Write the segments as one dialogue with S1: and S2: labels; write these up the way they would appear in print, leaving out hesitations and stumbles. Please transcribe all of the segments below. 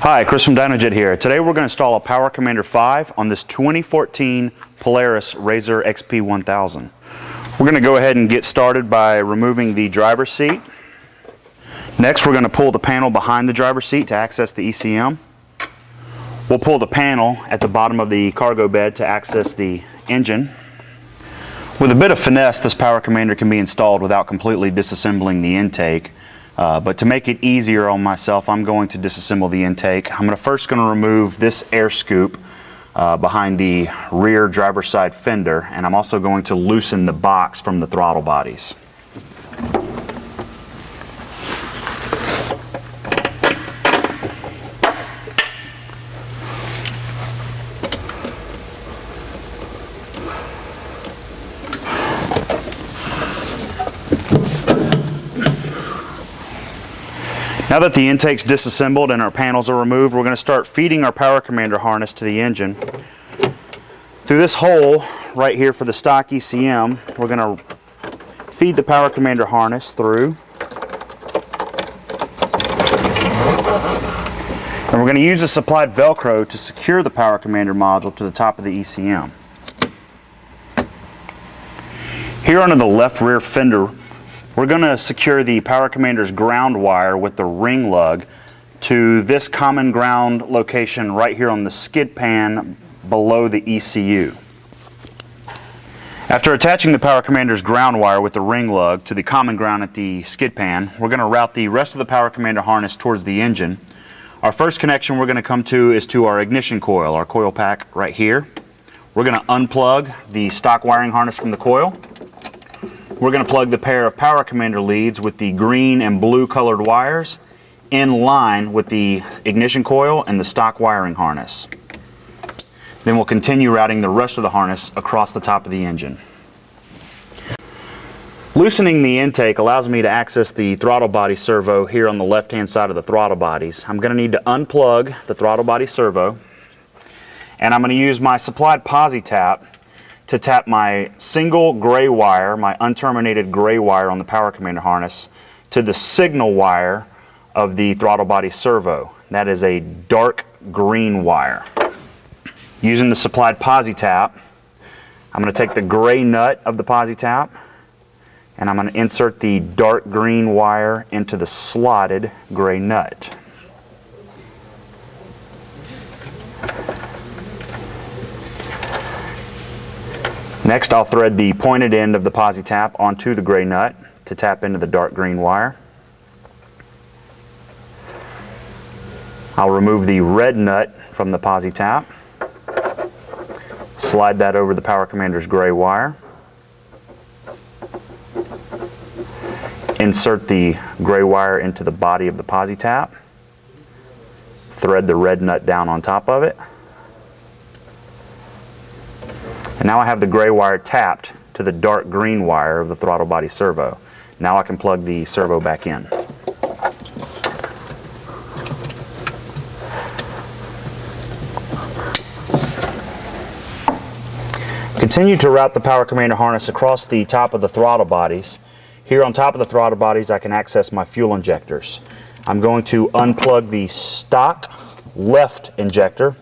S1: Hi, Chris from Dynojet here. Today we're going to install a Power Commander 5 on this 2014 Polaris RZR XP1000. We're going to go ahead and get started by removing the driver's seat. Next we're going to pull the panel behind the driver's seat to access the ECM. We'll pull the panel at the bottom of the cargo bed to access the engine. With a bit of finesse, this Power Commander can be installed without completely disassembling the intake. But to make it easier on myself, I'm going to disassemble the intake. I'm first going to remove this air scoop behind the rear driver's side fender, and I'm also going to loosen the box from the throttle bodies. Now that the intake's disassembled and our panels are removed, we're going to start feeding our Power Commander harness to the engine. Through this hole right here for the stock ECM, we're going to feed the Power Commander harness through. And we're going to use a supplied Velcro to secure the Power Commander module to the top of the ECM. Here under the left rear fender, we're going to secure the Power Commander's ground wire with the ring lug to this common ground location right here on the skid pan below the ECU. After attaching the Power Commander's ground wire with the ring lug to the common ground at the skid pan, we're going to route the rest of the Power Commander harness towards the engine. Our first connection we're going to come to is to our ignition coil, our coil pack right here. We're going to unplug the stock wiring harness from the coil. We're going to plug the pair of Power Commander leads with the green and blue colored wires in line with the ignition coil and the stock wiring harness. Then we'll continue routing the rest of the harness across the top of the engine. Loosening the intake allows me to access the throttle body servo here on the left hand side of the throttle bodies. I'm going to need to unplug the throttle body servo, and I'm going to use my supplied posi tap to tap my single gray wire, my unterminated gray wire on the Power Commander harness, to the signal wire of the throttle body servo. That is a dark green wire. Using the supplied posi tap, I'm going to take the gray nut of the posi tap and I'm going to insert the dark green wire into the slotted gray nut. Next, I'll thread the pointed end of the posi tap onto the gray nut to tap into the dark green wire. I'll remove the red nut from the posi tap, slide that over the Power Commander's gray wire, insert the gray wire into the body of the posi tap, thread the red nut down on top of it. And now I have the gray wire tapped to the dark green wire of the throttle body servo. Now I can plug the servo back in. Continue to route the Power Commander harness across the top of the throttle bodies. Here on top of the throttle bodies I can access my fuel injectors. I'm going to unplug the stock left injector,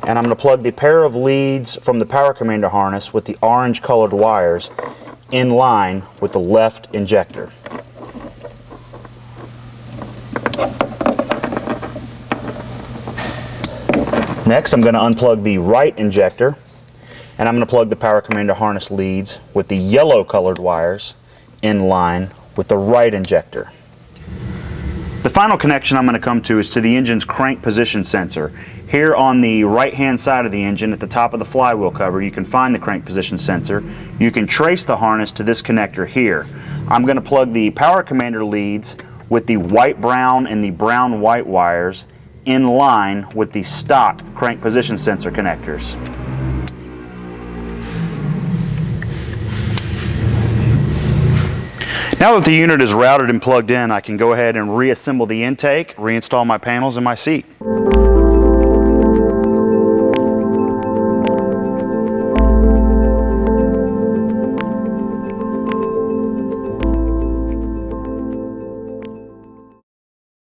S1: and I'm going to plug the pair of leads from the Power Commander harness with the orange colored wires in line with the left injector. Next, I'm going to unplug the right injector, and I'm going to plug the Power Commander harness leads with the yellow colored wires in line with the right injector. The final connection I'm going to come to is to the engine's crank position sensor. Here on the right hand side of the engine at the top of the flywheel cover you can find the crank position sensor. You can trace the harness to this connector here. I'm going to plug the Power Commander leads with the white-brown and the brown-white wires in line with the stock crank position sensor connectors. Now that the unit is routed and plugged in, I can go ahead and reassemble the intake, reinstall my panels and my seat.